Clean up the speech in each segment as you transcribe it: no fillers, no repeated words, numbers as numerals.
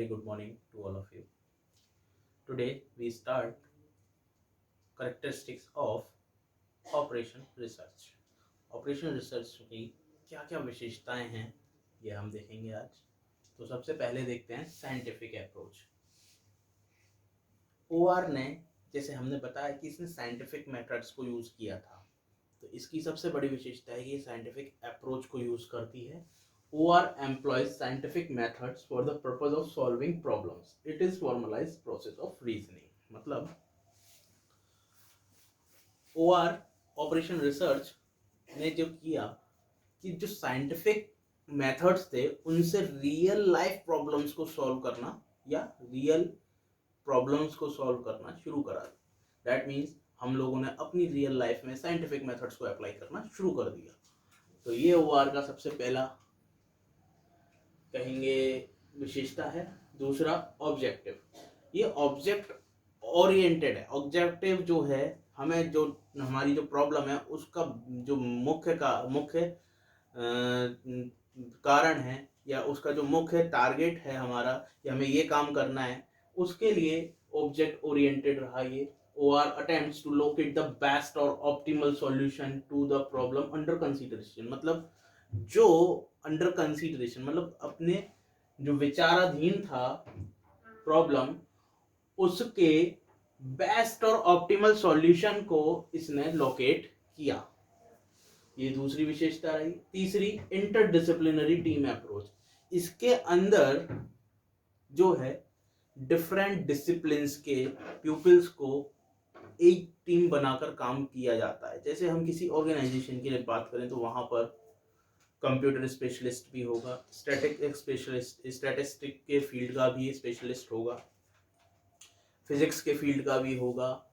very good morning to all of you. Today we start characteristics of operation research. Operation research की क्या क्या विशेषताएं हैं ये हम देखेंगे आज। तो सबसे पहले देखते हैं साइंटिफिक अप्रोच। ओआर ने, जैसे हमने बताया कि इसने साइंटिफिक मेथड्स को यूज़ किया था, तो इसकी सबसे बड़ी विशेषता है कि ये साइंटिफिक अप्रोच को यूज़ करती है। OR employs scientific methods for the purpose of solving problems. It is formalized process of reasoning. मतलब OR ऑपरेशन रिसर्च ने जो किया कि जो साइंटिफिक मेथड्स थे उनसे रियल लाइफ प्रॉब्लम्स को सॉल्व करना या रियल प्रॉब्लम्स को सॉल्व करना शुरू करा। दैट मीन्स हम लोगों ने अपनी रियल लाइफ में साइंटिफिक मेथड्स को अप्लाई करना शुरू कर दिया। तो ये OR का सबसे पहला कहेंगे विशेषता है। दूसरा ऑब्जेक्टिव, ये ऑब्जेक्ट ओरिएंटेड है। ऑब्जेक्टिव जो है, हमें जो हमारी जो प्रॉब्लम है उसका जो मुख्य कारण है या उसका जो मुख्य टारगेट है हमारा, या हमें ये काम करना है, उसके लिए ऑब्जेक्ट ओरिएंटेड रहा ये। OR attempts to locate the best or optimal solution to the problem under consideration। मतलब जो अंडर कंसीडरेशन, मतलब अपने जो विचाराधीन था प्रॉब्लम, उसके बेस्ट और ऑप्टिमल सॉल्यूशन को इसने लोकेट किया। ये दूसरी विशेषता रही। तीसरी इंटरडिसिप्लिनरी टीम अप्रोच। इसके अंदर जो है डिफरेंट डिसिप्लिन्स के प्यूपिल्स को एक टीम बनाकर काम किया जाता है। जैसे हम किसी ऑर्गेनाइजेशन की बात करें तो वहां पर कंप्यूटर स्पेशलिस्ट भी होगा, स्टैटिस्टिक के फील्ड का भी स्पेशलिस्ट होगा, फिजिक्स के फील्ड का भी होगा,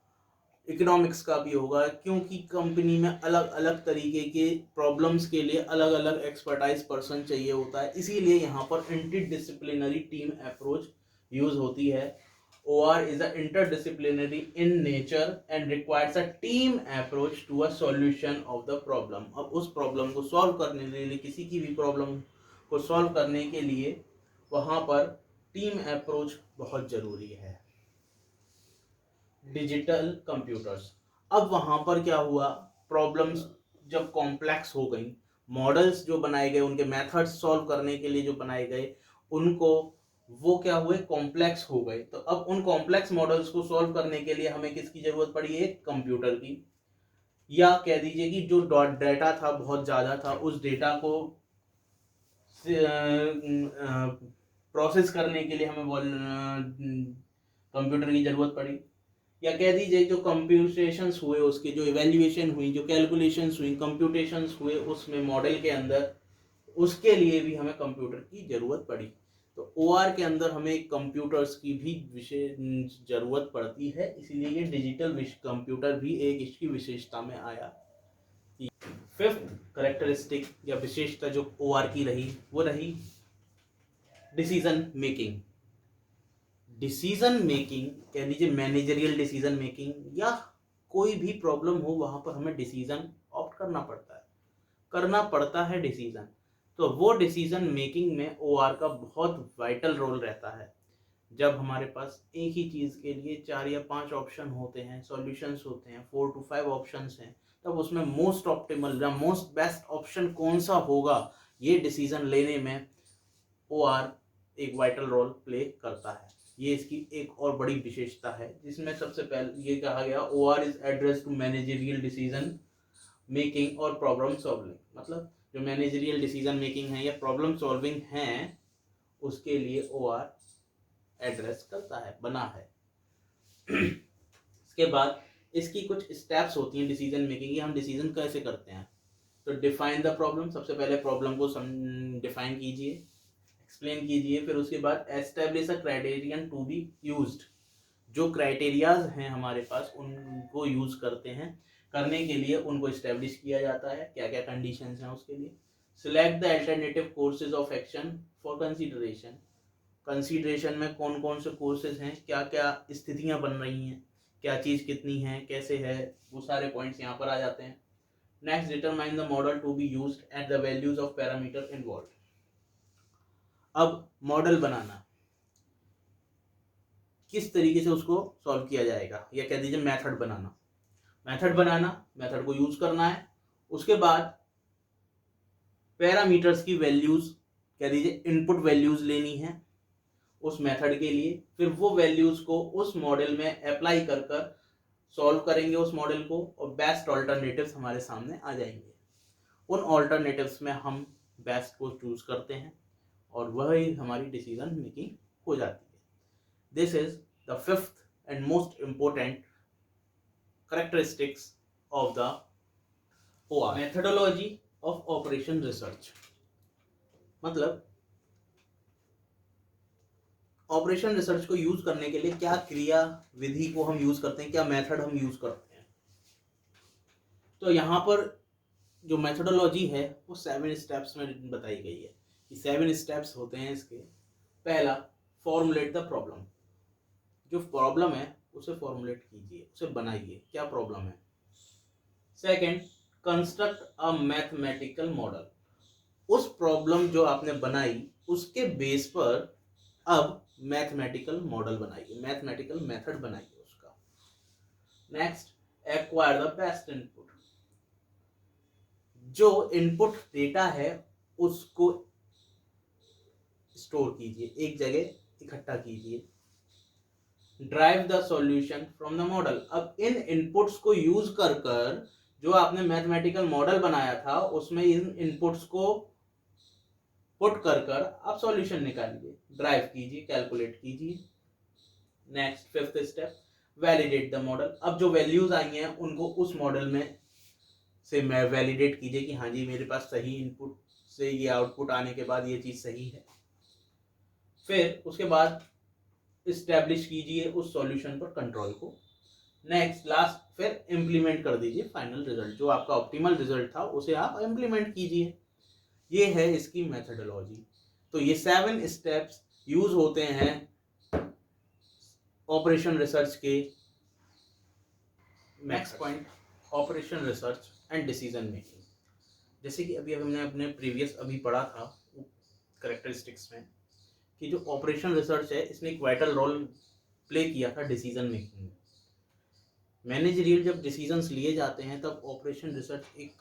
इकोनॉमिक्स का भी होगा, क्योंकि कंपनी में अलग अलग तरीके के प्रॉब्लम्स के लिए अलग अलग एक्सपर्टाइज पर्सन चाहिए होता है। इसीलिए यहाँ पर इंटरडिसिप्लिनरी टीम अप्रोच यूज होती है। OR is a interdisciplinary in nature and requires a team approach to a solution of the problem। अब उस प्रॉब्लम को सॉल्व करने के लिए, किसी की भी प्रॉब्लम को सॉल्व करने के लिए वहां पर टीम अप्रोच बहुत जरूरी है। डिजिटल कंप्यूटर्स, अब वहां पर क्या हुआ, प्रॉब्लम्स जब कॉम्प्लेक्स हो गई, मॉडल्स जो बनाए गए, उनके मेथड्स सॉल्व करने के लिए जो बनाए गए, उनको वो क्या हुए, कॉम्प्लेक्स हो गए। तो अब उन कॉम्प्लेक्स मॉडल्स को सॉल्व करने के लिए हमें किसकी जरूरत पड़ी, एक कंप्यूटर की। या कह दीजिए कि जो डेटा था बहुत ज्यादा था, उस डेटा को प्रोसेस करने के लिए हमें कंप्यूटर की जरूरत पड़ी। या कह दीजिए जो कंप्यूटेशंस हुए, उसके जो इवेल्युएशन हुई, जो कैलकुलेशंस हुई, कंप्यूटेशंस हुए उसमें मॉडल के अंदर, उसके लिए भी हमें कंप्यूटर की जरूरत पड़ी। तो OR के अंदर हमें कंप्यूटर्स की भी विशेष जरूरत पड़ती है, इसीलिए ये डिजिटल कंप्यूटर भी एक इसकी विशेषता में आया। फिफ्थ करेक्टरिस्टिक या विशेषता जो OR की रही वो रही डिसीजन मेकिंग। डिसीजन मेकिंग कह लीजिए मैनेजरियल डिसीजन मेकिंग, या कोई भी प्रॉब्लम हो वहां पर हमें डिसीजन ऑप्ट करना पड़ता है डिसीजन। तो वो डिसीजन मेकिंग में OR का बहुत वाइटल रोल रहता है। जब हमारे पास एक ही चीज के लिए 4 या 5 ऑप्शन होते हैं, सॉल्यूशंस होते हैं, 4 to 5 ऑप्शंस हैं, तब उसमें मोस्ट ऑप्टिमल या मोस्ट बेस्ट ऑप्शन कौन सा होगा, ये डिसीजन लेने में OR एक वाइटल रोल प्ले करता है। ये इसकी एक और बड़ी विशेषता है, जिसमें सबसे पहले ये कहा गया OR is address to managerial decision making और प्रॉब्लम सॉल्विंग। मतलब जो मैनेजरियल डिसीजन मेकिंग है या प्रॉब्लम सॉल्विंग है, उसके लिए OR एड्रेस करता है, बना है। इसके बाद इसकी कुछ स्टेप्स होती हैं डिसीजन मेकिंग की। हम डिसीजन कैसे करते हैं, तो डिफाइन द प्रॉब्लम, सबसे पहले प्रॉब्लम को डिफाइन कीजिए, एक्सप्लेन कीजिए। फिर उसके बाद establish a criterion to be used, जो क्राइटेरियाज हैं हमारे पास उनको यूज करते हैं, करने के लिए उनको एस्टेब्लिश किया जाता है, क्या क्या कंडीशंस हैं उसके लिए। Select the alternative courses of action for consideration, consideration में कौन कौन से कोर्सेज हैं, क्या क्या स्थितियां बन रही हैं, क्या चीज़ कितनी है, कैसे है, वो सारे पॉइंट्स यहाँ पर आ जाते हैं। Next, determine the model to be used and the values of parameter involve. अब मॉडल बनाना, किस तरीके से उसको सॉल्व किया जाएगा, या कह दीजिए मेथड बनाना, मेथड को यूज करना है। उसके बाद पैरामीटर्स की वैल्यूज, कह दीजिए इनपुट वैल्यूज लेनी है उस मेथड के लिए, फिर वो वैल्यूज को उस मॉडल में अप्लाई कर कर सॉल्व करेंगे उस मॉडल को, और बेस्ट ऑल्टरनेटिव्स हमारे सामने आ जाएंगे। उन ऑल्टरनेटिव्स में हम बेस्ट को चूज करते हैं और वही हमारी डिसीजन मेकिंग हो जाती है। This is the fifth and most important characteristics of the OR, methodology of operation research. मतलब ऑपरेशन रिसर्च को यूज करने के लिए क्या क्रिया विधि को हम यूज करते हैं, क्या मेथड हम यूज करते हैं। तो यहाँ पर जो मेथोडोलॉजी है वो 7 स्टेप्स में बताई गई है कि 7 स्टेप्स होते हैं इसके। पहला, फॉर्मुलेट द प्रॉब्लम। जो प्रॉब्लम है उसे फॉर्मुलेट कीजिए, उसे बनाइए, क्या प्रॉब्लम है। Second, construct a mathematical model. उस प्रॉब्लम जो आपने बनाई उसके बेस पर अब मैथमेटिकल मॉडल बनाइए, मैथमेटिकल मेथड बनाइए उसका। Next, acquire the best input. जो इनपुट डेटा है उसको स्टोर कीजिए, एक जगह इकट्ठा कीजिए। Drive the solution from the model. अब इन इनपुट्स को यूज कर कर जो आपने मैथमेटिकल मॉडल बनाया था उसमें इन इनपुट्स को पुट कर कर आप सॉल्यूशन निकालिए, ड्राइव कीजिए, कैलकुलेट कीजिए। Next, fifth step, validate the model. अब जो वैल्यूज आई हैं उनको उस मॉडल में से मैं वैलिडेट कीजिए कि हाँ जी मेरे पास सही इनपुट से ये आउटपुट आने के बाद ये चीज सही है। फिर उसके बाद इस्टेब्लिश कीजिए उस सॉल्यूशन पर कंट्रोल को। नेक्स्ट, लास्ट, फिर इम्प्लीमेंट कर दीजिए फाइनल रिजल्ट, जो आपका ऑप्टिमल रिजल्ट था उसे आप इम्प्लीमेंट कीजिए। ये है इसकी मेथोडोलॉजी। तो ये 7 स्टेप्स यूज होते हैं ऑपरेशन रिसर्च के। Next point, operation research and decision making. जैसे कि अभी हमने अपने प्रीवियस अभी पढ़ा था कैरेक्टरिस्टिक्स में कि जो ऑपरेशन रिसर्च है इसने एक वाइटल रोल प्ले किया था डिसीजन मेकिंग में। मैनेजरियल जब डिसीजंस लिए जाते हैं तब ऑपरेशन रिसर्च एक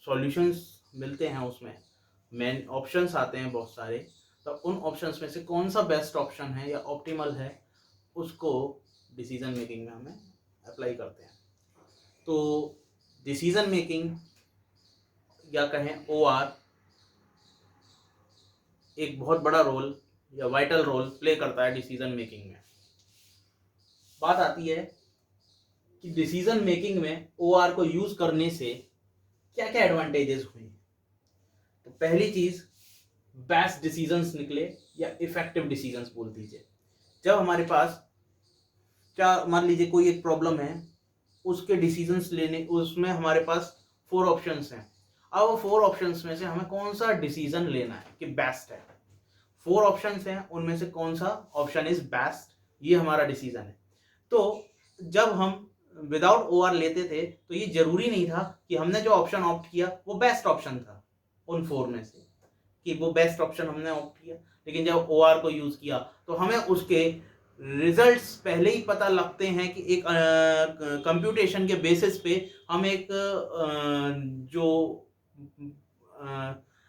सॉल्यूशंस मिलते हैं, उसमें मेन ऑप्शंस आते हैं बहुत सारे, तब उन ऑप्शंस में से कौन सा बेस्ट ऑप्शन है या ऑप्टिमल है उसको डिसीजन मेकिंग में हमें अप्लाई करते हैं। तो डिसीजन मेकिंग या कहें OR एक बहुत बड़ा रोल या वाइटल रोल प्ले करता है डिसीजन मेकिंग में। बात आती है कि डिसीजन मेकिंग में OR को यूज करने से क्या क्या एडवांटेजेस हुए। तो पहली चीज, बेस्ट डिसीजंस निकले या इफेक्टिव डिसीजंस बोल दीजिए। जब हमारे पास क्या मान लीजिए कोई एक प्रॉब्लम है, उसके डिसीजंस लेने, उसमें हमारे पास 4 ऑप्शंस हैं। अब वो 4 ऑप्शंस में से हमें कौन सा डिसीजन लेना है कि बेस्ट है। 4 ऑप्शंस हैं, उनमें से कौन सा ऑप्शन इज बेस्ट, ये हमारा डिसीजन है। तो जब हम विदाउट OR लेते थे तो ये जरूरी नहीं था कि हमने जो ऑप्शन ऑप्ट किया वो बेस्ट ऑप्शन था उन 4 में से, कि वो बेस्ट ऑप्शन हमने ऑप्ट किया। लेकिन जब OR को यूज किया तो हमें उसके रिजल्ट्स पहले ही पता लगते हैं कि एक कंप्यूटेशन के बेसिस पे हम एक जो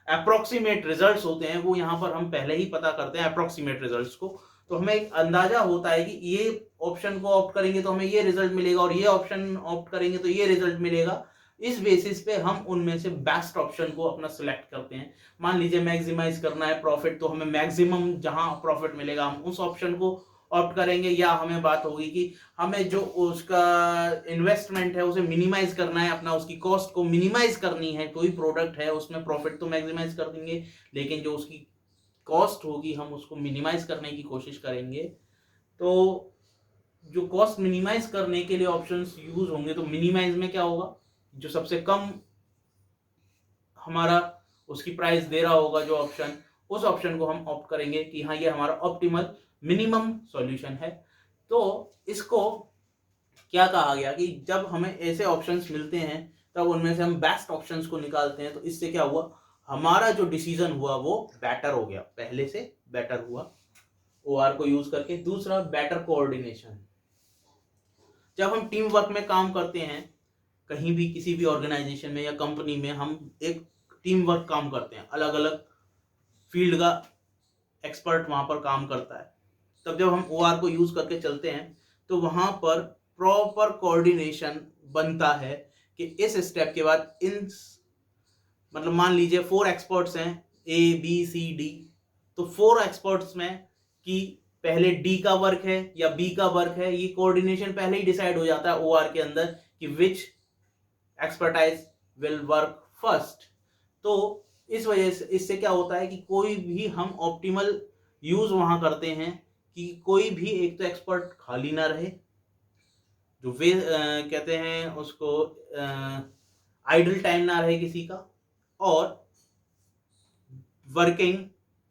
अप्रोक्सीमेट रिजल्ट्स होते हैं वो यहाँ पर हम पहले ही पता करते हैं अप्रोक्सीमेट रिजल्ट्स को। तो हमें एक अंदाजा होता है कि ये ऑप्शन को ऑप्ट करेंगे तो हमें ये रिजल्ट मिलेगा और ये ऑप्शन ऑप्ट करेंगे तो ये रिजल्ट मिलेगा। इस बेसिस पे हम उनमें से बेस्ट ऑप्शन को अपना सिलेक्ट करते हैं। मान लीजिए मैक्सिमाइज करना है प्रॉफिट, तो हमें मैक्सिमम जहां प्रॉफिट मिलेगा हम उस ऑप्शन को ऑप्ट करेंगे। या हमें बात होगी कि हमें जो उसका इन्वेस्टमेंट है उसे मिनिमाइज करना है, अपना उसकी कॉस्ट को मिनिमाइज करनी है। कोई प्रोडक्ट है उसमें प्रॉफिट तो मैक्सिमाइज कर देंगे लेकिन जो उसकी कॉस्ट होगी हम उसको मिनिमाइज करने की कोशिश करेंगे। तो जो कॉस्ट मिनिमाइज करने के लिए ऑप्शंस यूज होंगे, तो मिनिमाइज में क्या होगा, जो सबसे कम हमारा उसकी प्राइस दे रहा होगा जो ऑप्शन, उस ऑप्शन को हम ऑप्ट करेंगे कि हाँ ये हमारा ऑप्टिमल मिनिमम सॉल्यूशन है। तो इसको क्या कहा गया कि जब हमें ऐसे ऑप्शंस मिलते हैं तब उनमें से हम बेस्ट ऑप्शंस को निकालते हैं। तो इससे क्या हुआ, हमारा जो डिसीजन हुआ वो बेटर हो गया, पहले से बेटर हुआ। OR को यूज करके। दूसरा बेटर कोऑर्डिनेशन, जब हम टीम वर्क में काम करते हैं कहीं भी किसी भी ऑर्गेनाइजेशन में या कंपनी में, हम एक टीम वर्क काम करते हैं, अलग अलग फील्ड का एक्सपर्ट वहां पर काम करता है, तब जब हम OR को यूज करके चलते हैं तो वहां पर प्रॉपर कोऑर्डिनेशन बनता है कि इस स्टेप के बाद इन, मतलब मान लीजिए 4 एक्सपर्ट्स हैं ABCD, तो 4 एक्सपर्ट्स में कि पहले D का वर्क है या B का वर्क है, ये कोऑर्डिनेशन पहले ही डिसाइड हो जाता है OR के अंदर कि विच एक्सपर्टाइज विल वर्क फर्स्ट। तो इस वजह से इससे क्या होता है कि कोई भी हम ऑप्टिमल यूज वहां करते हैं कि कोई भी एक तो एक्सपर्ट खाली ना रहे, जो वे कहते हैं उसको आइडल टाइम ना रहे किसी का, और वर्किंग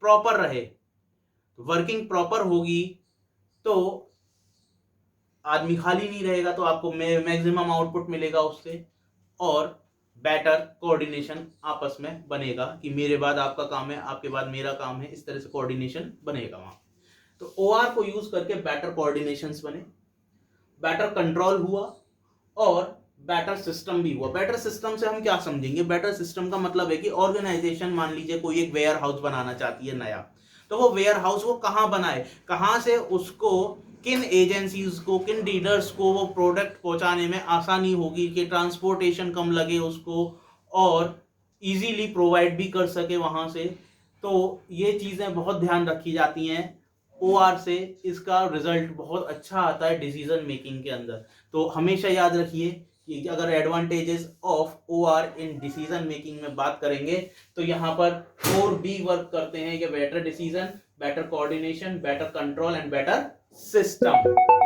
प्रॉपर रहे। तो वर्किंग प्रॉपर होगी तो आदमी खाली नहीं रहेगा, तो आपको मैक्सिमम आउटपुट मिलेगा उससे, और बेटर कोऑर्डिनेशन आपस में बनेगा कि मेरे बाद आपका काम है, आपके बाद मेरा काम है, इस तरह से कोऑर्डिनेशन बनेगा वहां। तो OR को यूज करके बेटर कोऑर्डिनेशंस बने, बेटर कंट्रोल हुआ और बेटर सिस्टम भी हुआ। बेटर सिस्टम से हम क्या समझेंगे? बेटर सिस्टम का मतलब है कि ऑर्गेनाइजेशन मान लीजिए कोई एक वेयर हाउस बनाना चाहती है नया, तो वो वेयर हाउस वो कहाँ बनाए, कहाँ से उसको किन एजेंसीज को, किन डीलर्स को वो प्रोडक्ट पहुंचाने में आसानी होगी कि ट्रांसपोर्टेशन कम लगे उसको और इजीली प्रोवाइड भी कर सके वहां से। तो ये चीज़ें बहुत ध्यान रखी जाती हैं। OR से इसका रिजल्ट बहुत अच्छा आता है डिसीजन मेकिंग के अंदर। तो हमेशा याद रखिए कि अगर advantages of OR in decision making में बात करेंगे तो यहाँ पर 4B वर्क करते हैं कि better decision, better coordination, better control and better system.